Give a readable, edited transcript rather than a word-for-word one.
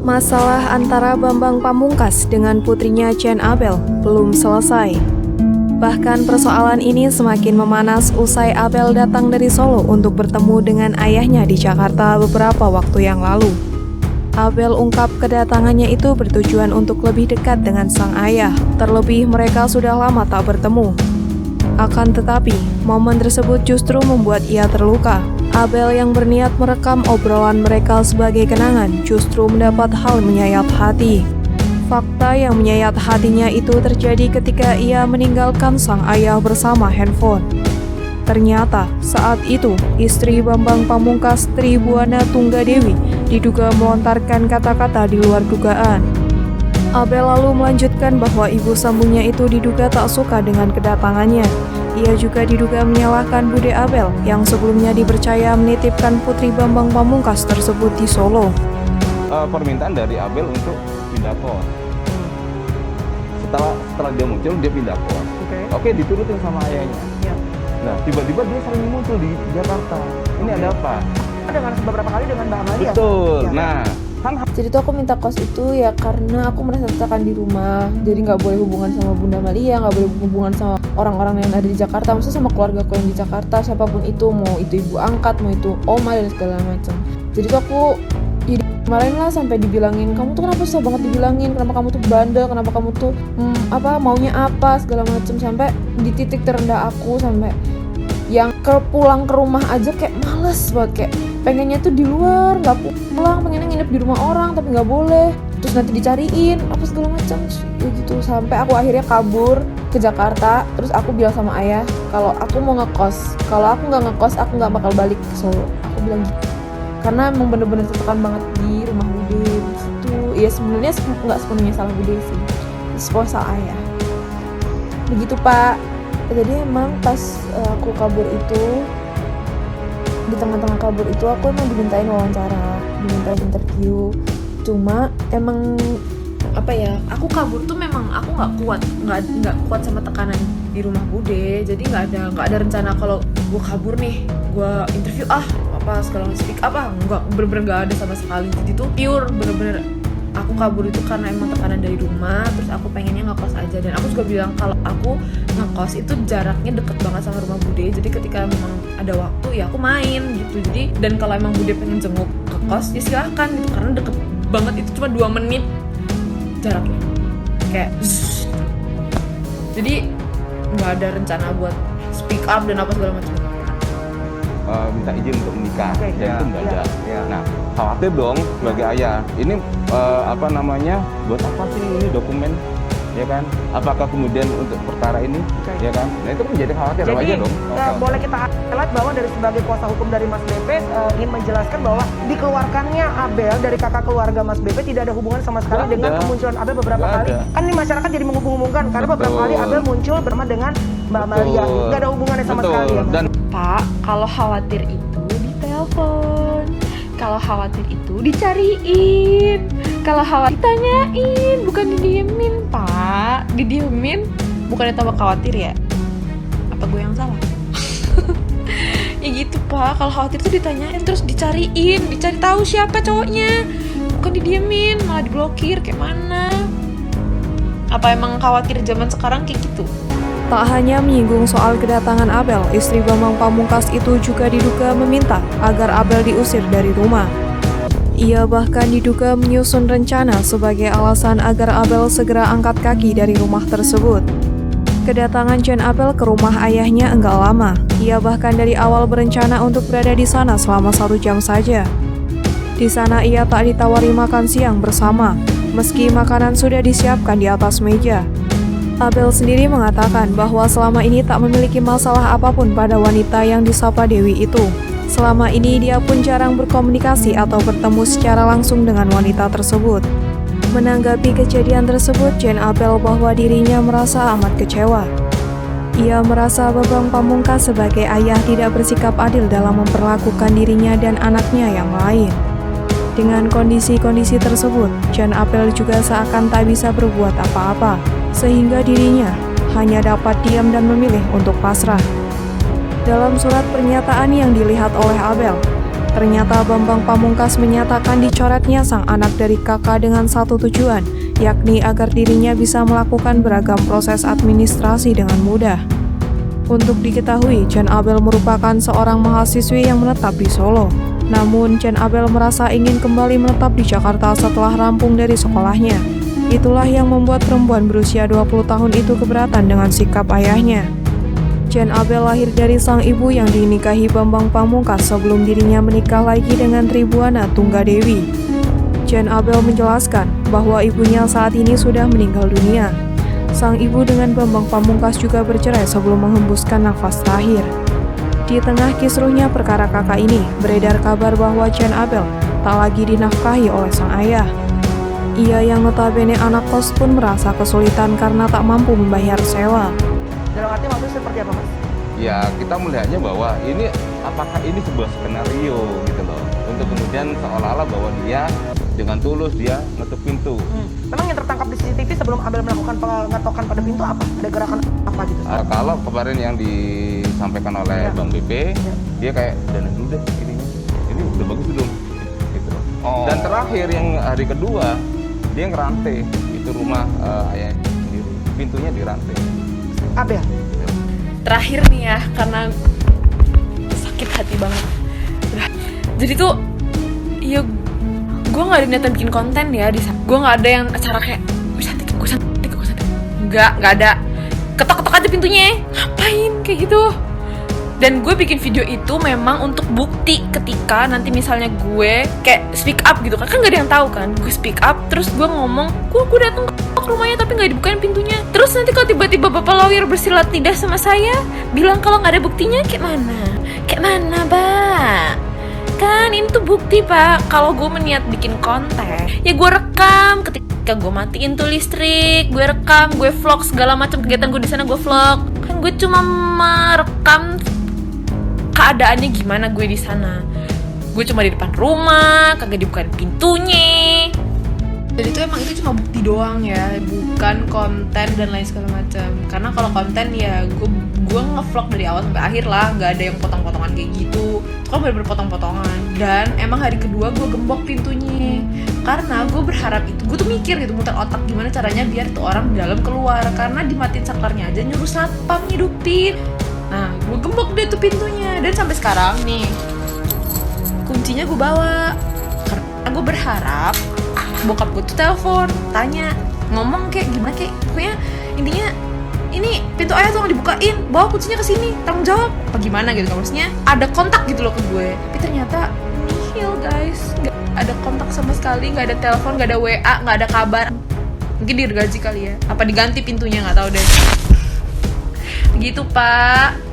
Masalah antara Bambang Pamungkas dengan putrinya Chen Abel belum selesai. Bahkan persoalan ini semakin memanas usai Abel datang dari Solo untuk bertemu dengan ayahnya di Jakarta beberapa waktu yang lalu. Abel ungkap kedatangannya itu bertujuan untuk lebih dekat dengan sang ayah, terlebih mereka sudah lama tak bertemu. Akan tetapi, momen tersebut justru membuat ia terluka. Abel yang berniat merekam obrolan mereka sebagai kenangan justru mendapat hal menyayat hati. Fakta yang menyayat hatinya itu terjadi ketika ia meninggalkan sang ayah bersama handphone. Ternyata saat itu istri Bambang Pamungkas, Tribuana Tunggadewi, diduga melontarkan kata-kata di luar dugaan. Abel lalu melanjutkan bahwa ibu sambungnya itu diduga tak suka dengan kedatangannya. Ia juga diduga menyalahkan Bude Abel yang sebelumnya dipercaya menitipkan putri Bambang Pamungkas tersebut di Solo. Permintaan dari Abel untuk pindah kos. Setelah dia muncul, dia pindah kos. Oke, diturutin sama ayahnya. Ya. Nah, tiba-tiba dia sering muncul di Jakarta. Ini ada apa? Dengan beberapa kali dengan Mbak Amalia. Betul. Ya. Nah, Jadi tuh aku minta kos itu ya karena aku merasa tertekan di rumah. Jadi nggak boleh hubungan sama Bunda Malia, nggak boleh hubungan sama orang-orang yang ada di Jakarta, maksudnya sama keluargaku yang di Jakarta, siapapun itu, mau itu ibu angkat, mau itu oma dan segala macam. Jadi tuh aku kemarin lah sampai dibilangin, kamu tuh kenapa susah banget dibilangin, kenapa kamu tuh bandel, kenapa kamu tuh maunya apa segala macam, sampai di titik terendah aku sampai yang pulang ke rumah aja kayak males banget, kayak pengennya tuh di luar, nggak pulang, pengennya nginep di rumah orang tapi nggak boleh, terus nanti dicariin apa segala macam ya gitu, sampai aku akhirnya kabur ke Jakarta. Terus aku bilang sama ayah kalau aku mau ngekos, kalau aku nggak ngekos aku nggak bakal balik ke Solo, aku bilang gitu karena emang bener-bener tertekan banget di rumah Bude gitu. Ya sebenarnya nggak sepenuhnya salah Bude sih, semua salah ayah begitu Pak. Jadi emang pas aku kabur itu, di tengah-tengah kabur itu aku emang dimintain wawancara, dimintain interview. Cuma emang apa ya, aku kabur tuh memang aku nggak kuat sama tekanan di rumah Bude. Jadi nggak ada rencana kalau gue kabur nih, gue interview apa segala speak apa, nggak, bener-bener nggak ada sama sekali. Jadi tuh pure bener-bener aku kabur itu karena emang tekanan dari rumah. Terus aku pengennya ngekos aja, dan aku juga bilang kalau aku ngekos itu jaraknya deket banget sama rumah Bude. Jadi ketika memang ada waktu ya aku main gitu. Jadi dan kalau emang Bude pengen jenguk ke kos ya silahkan gitu, karena deket banget, itu cuma 2 menit jaraknya kayak jadi nggak ada rencana buat speak up dan apa segala macam. Minta izin untuk menikah, Oke, dan itu nggak ada. ya. Nah, khawatir dong sebagai ayah. Ini buat apa sih ini dokumen, ya kan? Apakah kemudian untuk perkara ini, ya kan? Nah itu menjadi khawatir Jadi aja dong. boleh kita highlight bahwa dari sebagai kuasa hukum dari Mas BP ingin menjelaskan bahwa dikeluarkannya Abel dari kakak keluarga Mas BP tidak ada hubungan sama sekali Nggak dengan ada. kemunculan Abel beberapa Nggak kali. ada. Kan ini masyarakat jadi menghubung-hubungkan karena beberapa Betul. kali Abel muncul bersama dengan Mbak Amalia. Nggak ada hubungannya sama Betul. sekali ya Mas? Dan Pak, kalau khawatir itu ditelepon, kalau khawatir itu dicariin, kalau khawatir ditanyain, bukan didiemin Pak. Didiemin bukannya tambah khawatir ya? Apa gue yang salah? Ya gitu Pak, kalau khawatir tuh ditanyain terus dicariin, dicari tahu siapa cowoknya, bukan didiemin malah diblokir kayak mana? Apa emang khawatir zaman sekarang kayak gitu? Tak hanya menyinggung soal kedatangan Abel, istri Bambang Pamungkas itu juga diduga meminta agar Abel diusir dari rumah. Ia bahkan diduga menyusun rencana sebagai alasan agar Abel segera angkat kaki dari rumah tersebut. Kedatangan Chen Abel ke rumah ayahnya enggak lama. Ia bahkan dari awal berencana untuk berada di sana selama 1 jam saja. Di sana ia tak ditawari makan siang bersama, meski makanan sudah disiapkan di atas meja. Abel sendiri mengatakan bahwa selama ini tak memiliki masalah apapun pada wanita yang disapa Dewi itu. Selama ini dia pun jarang berkomunikasi atau bertemu secara langsung dengan wanita tersebut. Menanggapi kejadian tersebut, Chen Abel bahwa dirinya merasa amat kecewa. Ia merasa Bambang Pamungkas sebagai ayah tidak bersikap adil dalam memperlakukan dirinya dan anaknya yang lain. Dengan kondisi-kondisi tersebut, Chen Abel juga seakan tak bisa berbuat apa-apa, sehingga dirinya hanya dapat diam dan memilih untuk pasrah. Dalam surat pernyataan yang dilihat oleh Abel, Ternyata Bambang Pamungkas menyatakan dicoretnya sang anak dari kakak dengan satu tujuan, yakni agar dirinya bisa melakukan beragam proses administrasi dengan mudah. Untuk diketahui, Jan Abel merupakan seorang mahasiswi yang menetap di Solo. Namun, Jan Abel merasa ingin kembali menetap di Jakarta setelah rampung dari sekolahnya. Itulah yang membuat perempuan berusia 20 tahun itu keberatan dengan sikap ayahnya. Jan Abel lahir dari sang ibu yang dinikahi Bambang Pamungkas sebelum dirinya menikah lagi dengan Tribuana Tunggadewi. Jan Abel menjelaskan bahwa ibunya saat ini sudah meninggal dunia. Sang ibu dengan Bambang Pamungkas juga bercerai sebelum menghembuskan nafas terakhir. Di tengah kisruhnya perkara kakak ini, beredar kabar bahwa Jan Abel tak lagi dinafkahi oleh sang ayah. Ia yang notabene anak kos pun merasa kesulitan karena tak mampu membayar sewa. Dalam arti maksudnya seperti apa, Mas? Ya, kita melihatnya bahwa ini apakah ini sebuah skenario gitu loh. Untuk kemudian seolah-olah bahwa dia dengan tulus dia nutup pintu. Memang yang tertangkap di CCTV sebelum Abel melakukan pengetokan pada pintu apa? Ada gerakan apa gitu? Kalau kemarin yang disampaikan oleh Bang BP, dia kayak dan dulu deh ini udah bagus belum? Gitu. Dan terakhir yang hari kedua dia ngerantai itu rumah ayahnya sendiri, pintunya dirantai. Abel. Terakhir nih ya, karena sakit hati banget. Jadi tuh, ya gue nggak ada niatan bikin konten ya di sana. Gue nggak ada yang acara kayak gue cantik. Nggak ada. Ketok-ketok aja pintunya. Ngapain kayak gitu? Dan gue bikin video itu memang untuk bukti ketika nanti misalnya gue kayak speak up gitu kan nggak ada yang tahu kan. Gue speak up terus gue ngomong, gue datang ke rumahnya tapi nggak dibukain pintunya. Terus nanti kalau tiba-tiba bapak lawyer bersilat lidah sama saya, bilang kalau nggak ada buktinya, kayak mana, Pak? Kan ini tuh bukti, Pak. Kalau gue meniat bikin konten, ya gue rekam ketika gue matiin tuh listrik, gue rekam, gue vlog segala macam kegiatan gue di sana, gue vlog. Kan gue cuma merekam keadaannya gimana gue di sana. Gue cuma di depan rumah, kagak dibukain pintunya. Jadi itu emang itu cuma bukti doang ya, bukan konten dan lain segala macam. Karena kalau konten ya gue ngevlog dari awal sampai akhir lah, nggak ada yang potong-potongan kayak gitu. Itu kan bener-bener potong-potongan. Dan emang hari kedua gue gembok pintunya, karena gue berharap itu, gue tuh mikir gitu, muter otak gimana caranya biar tuh orang di dalam keluar. Karena dimatiin saklarnya aja nyuruh satpam ngidupin. Nah, gue gembok deh tuh pintunya. Dan sampai sekarang nih, kuncinya gue bawa. Karena gue berharap bokap gue tuh telepon, tanya, ngomong kayak gimana, kayak pokoknya intinya ini pintu ayah tuh nggak dibukain, bawa kuncinya ke sini, tanggung jawab apa gimana gitu. Maksudnya ada kontak gitu loh ke gue. Tapi ternyata nihil guys, nggak ada kontak sama sekali, nggak ada telepon, nggak ada WA, nggak ada kabar. Mungkin digaji kali ya, apa diganti pintunya nggak tahu deh. Begitu Pak.